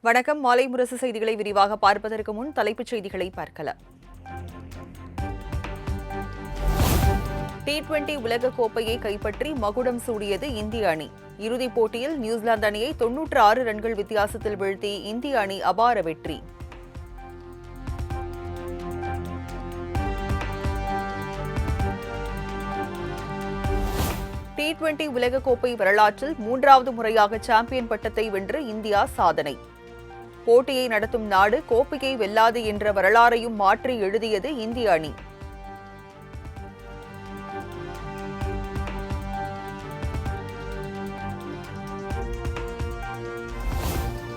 வணக்கம். மாலை முரசு செய்திகளை விரிவாக பார்ப்பதற்கு முன் தலைப்புச் செய்திகளை பார்க்கலாம். T20 உலக கோப்பையை கைப்பற்றி மகுடம் சூடியது இந்திய அணி. இறுதிப் போட்டியில் நியூசிலாந்து அணியை 96 ரன்கள் வித்தியாசத்தில் வீழ்த்தி இந்திய அணி அபார வெற்றி. T20 உலக கோப்பை வரலாற்றில் 3வது முறையாக சாம்பியன் பட்டத்தை வென்று இந்தியா சாதனை. போட்டியை நடத்தும் நாடு கோப்பையை வெல்லாது என்ற வரலாறையும் மாற்றி எழுதியது இந்திய அணி.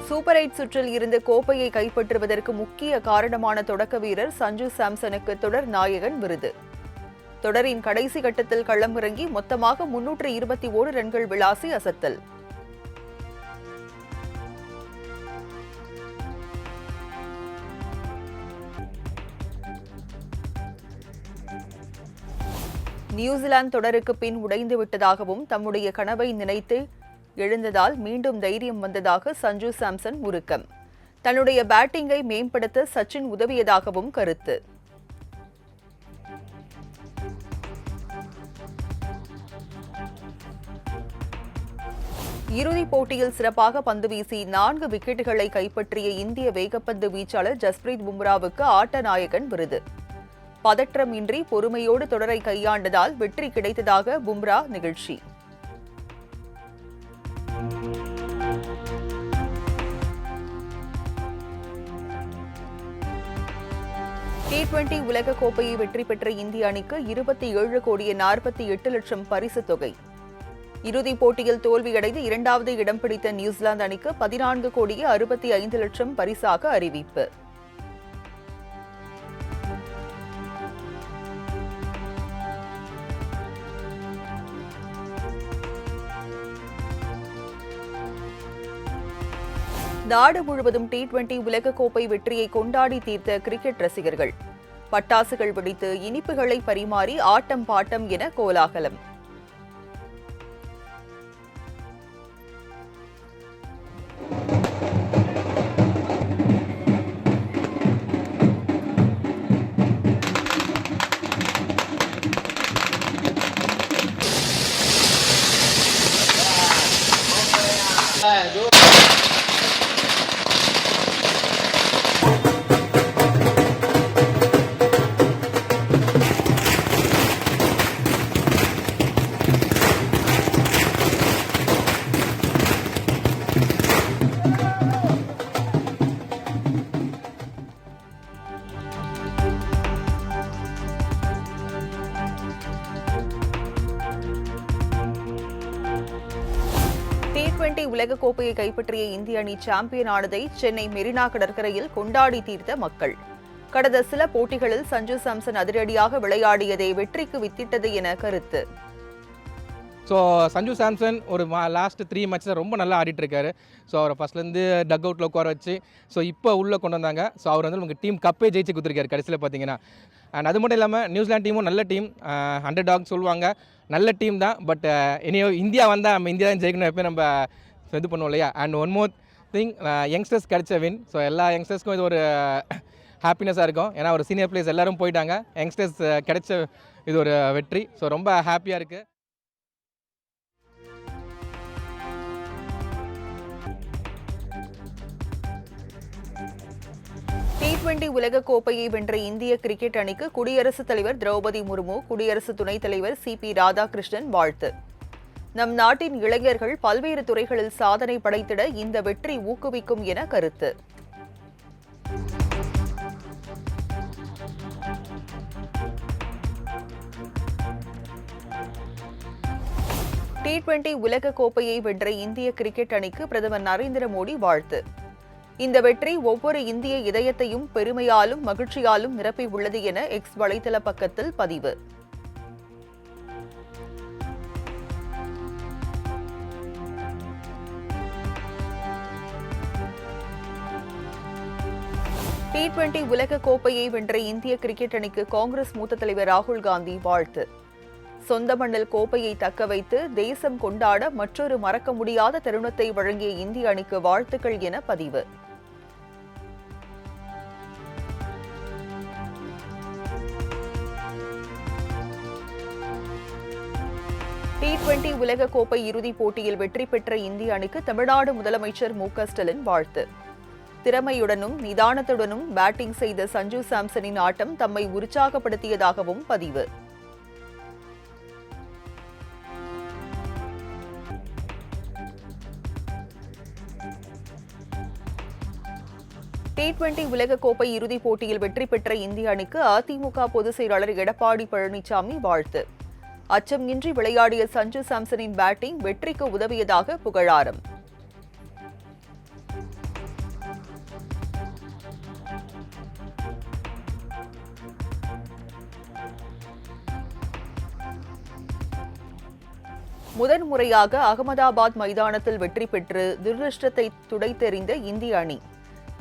சூப்பர் 8 சுற்றில் இருந்து கோப்பையை கைப்பற்றுவதற்கு முக்கிய காரணமான தொடக்க வீரர் சஞ்சு சாம்சனுக்கு தொடர் நாயகன் விருது. தொடரின் கடைசி கட்டத்தில் களமிறங்கி மொத்தமாக 321 ரன்கள் விளாசி அசத்தல். நியூசிலாந்து தொடருக்கு பின் உடைந்து விட்டதாகவும் தம்முடைய கனவை நினைத்து எழுந்ததால் மீண்டும் தைரியம் வந்ததாக சஞ்சு சாம்சன் உருக்கம். தன்னுடைய பேட்டிங்கை மேம்படுத்த சச்சின் உதவியதாகவும் கருத்து. இறுதிப் போட்டியில் சிறப்பாக பந்து வீசி 4 விக்கெட்டுகளை கைப்பற்றிய இந்திய வேகப்பந்து வீச்சாளர் ஜஸ்பிரீத் பும்ராவுக்கு ஆட்ட நாயகன் விருது. பதற்றமின்றி பொறுமையோடு தொடரை கையாண்டதால் வெற்றி கிடைத்ததாக பும்ரா நிகழ்ச்சி. T20 உலக கோப்பையை வெற்றி பெற்ற இந்திய அணிக்கு 27,48,00,000 பரிசுத் தொகை. இறுதிப் போட்டியில் தோல்வியடைந்து 2வது இடம் பிடித்த நியூசிலாந்து அணிக்கு 14,65,00,000 பரிசாக அறிவிப்பு. நாடு முழுவதும் T20 உலகக்கோப்பை வெற்றியை கொண்டாடி தீர்த்த கிரிக்கெட் ரசிகர்கள். பட்டாசுகள் வெடித்து இனிப்புகளை பரிமாறி ஆட்டம் பாட்டம் என கோலாகலம். T20 உலக கோப்பையை கைப்பற்றிய இந்திய அணி சாம்பியன் ஆனதை சென்னை மெரினா கடற்கரையில் கொண்டாடி தீர்த்த மக்கள். கடந்த சில போட்டிகளில் சஞ்சு சாம்சன் அதிரடியாக விளையாடியதே வெற்றிக்கு வித்திட்டது என கருத்து. சஞ்சு சாம்சன் ஒரு லாஸ்ட் 3 மேட்ச்சில் ரொம்ப நல்லா ஆடிட்டு இருக்காரு. அவரை ஃபர்ஸ்ட்லேருந்து டக் அவுட்டில் உட்கார வச்சு இப்போ உள்ளே கொண்டு வந்தாங்க. அவர் வந்து உங்கள் டீம் கப்பே ஜெயிச்சு கொடுத்துருக்காரு கடைசியில் பார்த்தீங்கன்னா. அண்ட் அது மட்டும் இல்லாமல் நியூசிலாந்து டீமும் நல்ல டீம், அண்டர் டாக் சொல்லுவாங்க, நல்ல டீம் தான். பட் இனியோ இந்தியா வந்தால் நம்ம இந்தியா தான் ஜெயிக்கணும் எப்போ நம்ம இது பண்ணுவோம் இல்லையா. And one more thing, youngsters கிடைச்ச வின். எல்லா யங்ஸ்டர்ஸ்க்கும் இது ஒரு ஹாப்பினஸாக இருக்கும். ஏன்னா ஒரு சீனியர் பிளேயர்ஸ் எல்லோரும் போயிட்டாங்க, யங்ஸ்டர்ஸ் கிடைச்ச இது ஒரு வெற்றி. ரொம்ப ஹாப்பியாக இருக்குது. T20 உலக கோப்பையை வென்ற இந்திய கிரிக்கெட் அணிக்கு குடியரசுத் தலைவர் திரௌபதி முர்மு, குடியரசு துணைத் தலைவர் CP ராதாகிருஷ்ணன் வாழ்த்து. நம் நாட்டின் இளைஞர்கள் பல்வேறு துறைகளில் சாதனை படைத்திட இந்த வெற்றி ஊக்குவிக்கும் என கருத்து. T20 உலக கோப்பையை வென்ற இந்திய கிரிக்கெட் அணிக்கு பிரதமர் நரேந்திர மோடி வாழ்த்து. இந்த வெற்றி ஒவ்வொரு இந்திய இதயத்தையும் பெருமையாலும் மகிழ்ச்சியாலும் நிரப்பி உள்ளது என எக்ஸ் வலைதள பக்கத்தில் பதிவு. T20 உலக கோப்பையை வென்ற இந்திய கிரிக்கெட் அணிக்கு காங்கிரஸ் மூத்த தலைவர் ராகுல் காந்தி வாழ்த்து. சொந்த மண்ணில் கோப்பையை தக்க வைத்து தேசம் கொண்டாட மற்றொரு மறக்க முடியாத தருணத்தை வழங்கிய இந்திய அணிக்கு வாழ்த்துக்கள் என பதிவு. T20 உலகக்கோப்பை இறுதிப் போட்டியில் வெற்றி பெற்ற இந்திய அணிக்கு தமிழ்நாடு முதலமைச்சர் மு.க.ஸ்டாலின் வாழ்த்து. திறமையுடனும் நிதானத்துடனும் பேட்டிங் செய்த சஞ்சு சாம்சனின் ஆட்டம் தம்மை உற்சாகப்படுத்தியதாகவும் பதிவு. T20 உலகக்கோப்பை இறுதிப் போட்டியில் வெற்றி பெற்ற இந்திய அணிக்கு அதிமுக பொதுச் செயலாளர் எடப்பாடி பழனிசாமி வாழ்த்து. அச்சம் இன்றி விளையாடிய சஞ்சு சாம்சனின் பேட்டிங் வெற்றிக்கு உதவியதாக புகழாரம். முதன்முறையாக அகமதாபாத் மைதானத்தில் வெற்றி பெற்று துரதிர்ஷ்டத்தை துடைத்தெறிந்த இந்திய அணி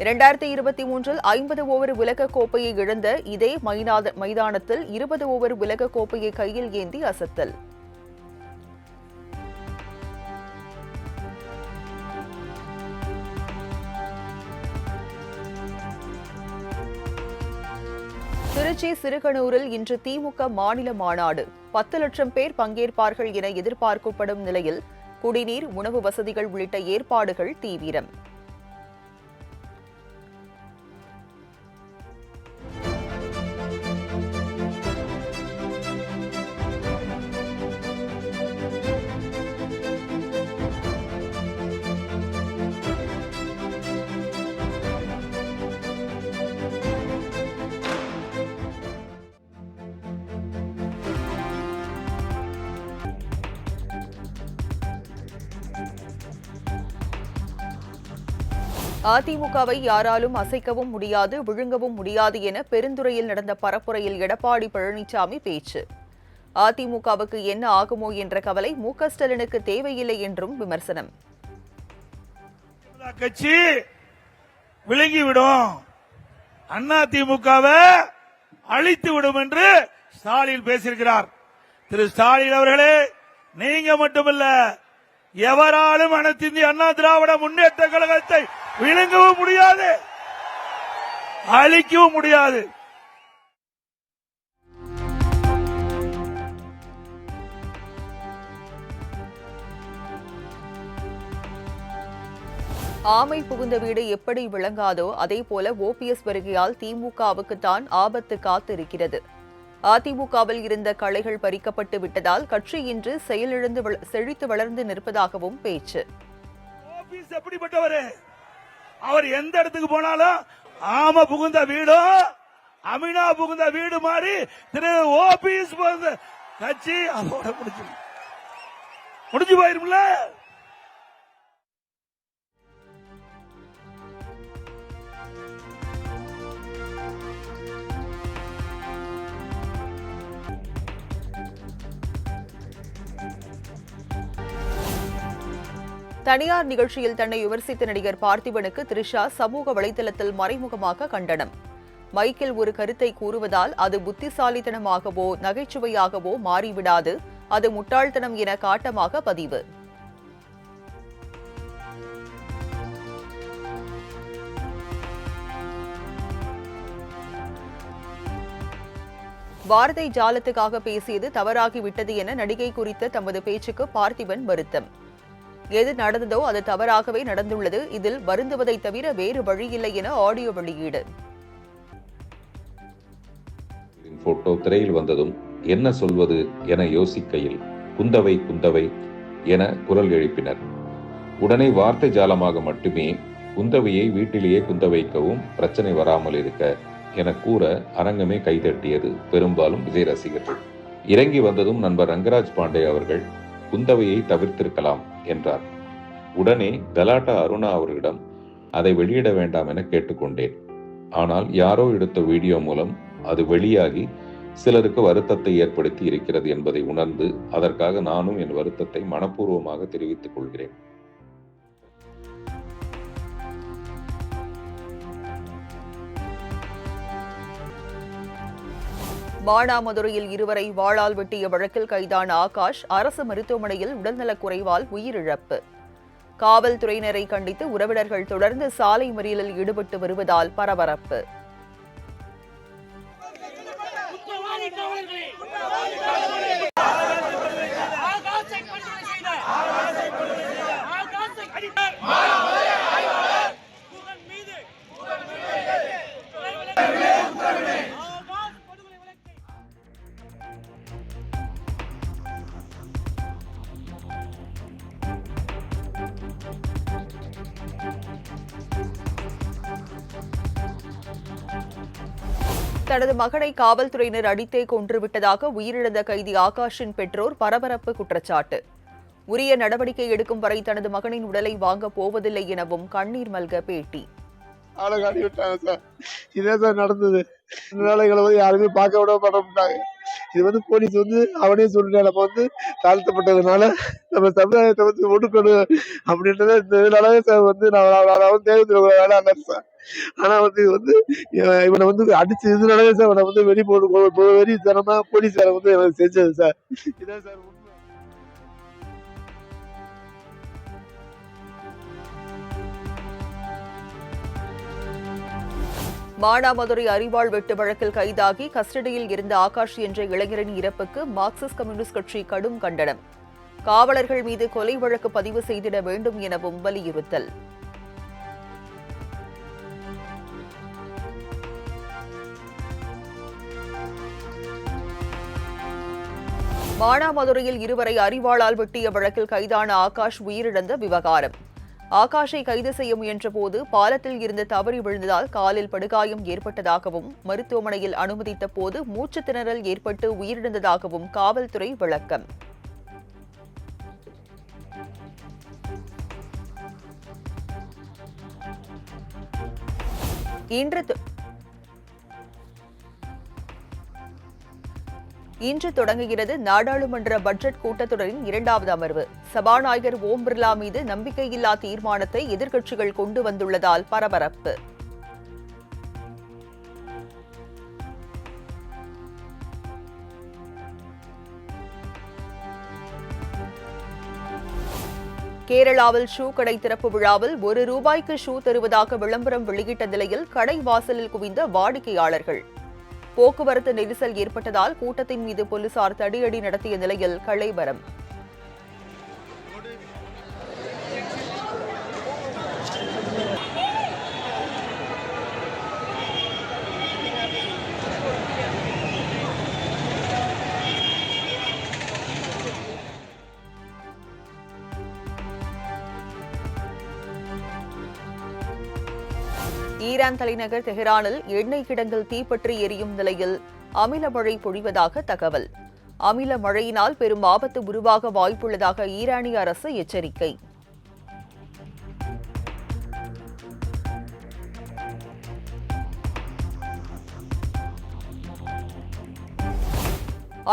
2023 50 ஓவர் உலகக் கோப்பையை இழந்த இதே மைதானத்தில் 20 ஓவர் உலகக் கோப்பையை கையில் ஏந்தி அசத்தல். திருச்சி சிறுகனூரில் இன்று திமுக மாநில மாநாடு. 10 லட்சம் பேர் பங்கேற்பார்கள் என எதிர்பார்க்கப்படும் நிலையில் குடிநீர், உணவு வசதிகள் உள்ளிட்ட ஏற்பாடுகள் தீவிரம். அதிமுகவை யாராலும் அசைக்கவும் முடியாது, விழுங்கவும் முடியாது என பெருந்துறையில் நடந்த பரப்புரையில் எடப்பாடி பழனிசாமி பேச்சு. அதிமுகவுக்கு என்ன ஆகுமோ என்ற கவலை மு.க.ஸ்டாலினுக்கு தேவையில்லை என்றும் விமர்சனம். கட்சி விழுங்கிவிடும், அதிமுகவை அழித்து விடும் என்று ஸ்டாலின் பேசியிருக்கிறார். திரு ஸ்டாலின் அவர்களே, நீங்க மட்டுமல்ல, எவராலும் அனைத்து இந்திய அண்ணா திராவிட முன்னேற்ற கழகத்தை விழுங்கவும் முடியாது, அழிக்கவும் முடியாது. ஆமை புகுந்த வீடு எப்படி விளங்காதோ அதேபோல ஓபிஎஸ் வருகையால் திமுகவுக்குத்தான் ஆபத்து காத்திருக்கிறது. அதிமுகவில் இருந்த களைகள் பறிக்கப்பட்டு விட்டதால் கட்சி இன்று செயலிழந்து செழித்து வளர்ந்து நிற்பதாகவும் பேச்சு. ஓபிஎஸ் எப்படிப்பட்டவர்? அவர் எந்த இடத்துக்கு போனாலும் ஆமை புகுந்த வீடும் அமினா புகுந்த வீடு மாதிரி திரு ஓபிஎஸ் கட்சி அதோட முடிஞ்சு போயிரும்ல. தனியார் நிகழ்ச்சியில் தன்னை விமர்சித்த நடிகர் பார்த்திபனுக்கு த்ரிஷா சமூக வலைதளத்தில் மறைமுகமாக கண்டனம். மைக்கில் ஒரு கருத்தை கூறுவதால் அது புத்திசாலித்தனமாகவோ நகைச்சுவையாகவோ மாறிவிடாது, அது முட்டாள்தனம் என காட்டமாக பதிவு. வார்த்தை ஜாலத்துக்காக பேசியது தவறாகிவிட்டது என நடிகை குறித்த தமது பேச்சுக்கு பார்த்திபன் வருத்தம். எது நடந்ததோ அது தவறாகவே நடந்துள்ளது, இதில் வருந்துவதை தவிர வேறு வழியில்லை என ஆடியோ வெளியீடு. போட்டோ திரையில் வந்ததும் என்ன சொல்வது என யோசிக்கையில் குந்தவை குந்தவை என குரல் எழுப்பினர். உடனே வார்த்தை ஜாலமாக மட்டுமே குந்தவையை வீட்டிலேயே குந்த வைக்கவும் பிரச்சனை வராமல் இருக்க என கூற அரங்கமே கைதட்டியது, பெரும்பாலும் விஜய் ரசிகர்கள். இறங்கி வந்ததும் நண்பர் ரங்கராஜ் பாண்டே அவர்கள் குந்தவையை தவிர்த்திருக்கலாம் என்றார். உடனே கலாட்டா அருணா அவர்களிடம் அதை வெளியிட வேண்டாம் என கேட்டுக்கொண்டேன். ஆனால் யாரோ எடுத்த வீடியோ மூலம் அது வெளியாகி சிலருக்கு வருத்தத்தை ஏற்படுத்தி இருக்கிறது என்பதை உணர்ந்து அதற்காக நானும் என் வருத்தத்தை மனப்பூர்வமாக தெரிவித்துக் கொள்கிறேன். மானாமதுரையில் இருவரை வாளால் வெட்டிய வழக்கில் கைதான ஆகாஷ் அரசு மருத்துவமனையில் உடல்நலக் குறைவால் உயிரிழப்பு. காவல்துறையினரை கண்டித்து உறவினர்கள் தொடர்ந்து சாலை மறியலில் ஈடுபட்டு வருவதால் பரபரப்பு. தனது மகனை காவல்துறையினர் அடித்தே கொன்றுவிட்டதாக உயிரிழந்த கைதி ஆகாஷின் பெற்றோர் பரபரப்பு குற்றச்சாட்டு. உரிய நடவடிக்கை எடுக்கும் வரை தனது மகனின் உடலை வாங்கப் போவதில்லை எனவும் கண்ணீர் மல்க பேட்டி. ஆளை காட்டி விட்டாங்க சார். இதே சார் நடந்தது. இதனால எங்களை யாருமே பார்க்க விட மாட்டாங்க. இது போலீஸ் அவனே சொல்லிட்டு நம்ம தாழ்த்தப்பட்டதுனால நம்ம சமுதாயத்தை ஒடுக்கணும் அப்படின்றத இதனாலவே சார் நான் தேவையான வேலை அல்ல சார். ஆனா இவனை அடிச்சு இதனாலவே சார் அவனை வெறி போட்டு வெறி தரமா போலீஸார எனக்கு செஞ்சது சார். இதான் சார். மானாமதுரை அரிவாள் வெட்டு வழக்கில் கைதாகி கஸ்டடியில் இருந்த ஆகாஷ் என்ற இளைஞரின் இறப்புக்கு மார்க்சிஸ்ட் கம்யூனிஸ்ட் கட்சி கடும் கண்டனம். காவலர்கள் மீது கொலை வழக்கு பதிவு செய்திட வேண்டும் எனவும் வலியுறுத்தல். மானாமதுரையில் இருவரை அரிவாளால் வெட்டிய வழக்கில் கைதான ஆகாஷ் உயிரிழந்த விவகாரம். ஆகாஷை கைது செய்ய முயன்றபோது பாலத்தில் இருந்து தவறி விழுந்ததால் காலில் படுகாயம் ஏற்பட்டதாகவும் மருத்துவமனையில் அனுமதித்த போது மூச்சுத் திணறல் ஏற்பட்டு உயிரிழந்ததாகவும் காவல்துறை விளக்கம். இன்று தொடங்குகிறது நாடாளுமன்ற பட்ஜெட் கூட்டத்தொடரின் 2வது அமர்வு. சபாநாயகர் ஓம் பிர்லா மீது நம்பிக்கையில்லா தீர்மானத்தை எதிர்க்கட்சிகள் கொண்டு வந்துள்ளதால் பரபரப்பு. கேரளாவில் ஷூ கடை திறப்பு விழாவில் ₹1 ஷூ தருவதாக விளம்பரம் வெளியிட்ட நிலையில் கடை வாசலில் குவிந்த வாடிக்கையாளர்கள். போக்குவரத்து நெரிசல் ஏற்பட்டதால் கூட்டத்தின் மீது போலீசார் தடியடி நடத்திய நிலையில் கலைபரம். ஈரான் தலைநகர் தெஹ்ரானில் எண்ணெய் கிடங்கில் தீப்பற்றி எரியும் நிலையில் அமில மழை பொழிவதாக தகவல். அமில மழையினால் பெரும் ஆபத்து உருவாக வாய்ப்புள்ளதாக ஈரானிய அரசு எச்சரிக்கை.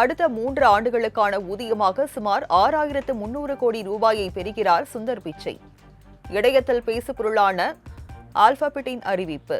அடுத்த 3 ஆண்டுகளுக்கான ஊதியமாக சுமார் 6300 கோடி ரூபாயை பெறுகிறார் சுந்தர் பிச்சை. இடையத்தில் பேசுபொருளான ஆல்பாபெட்டின் அறிவிப்பு.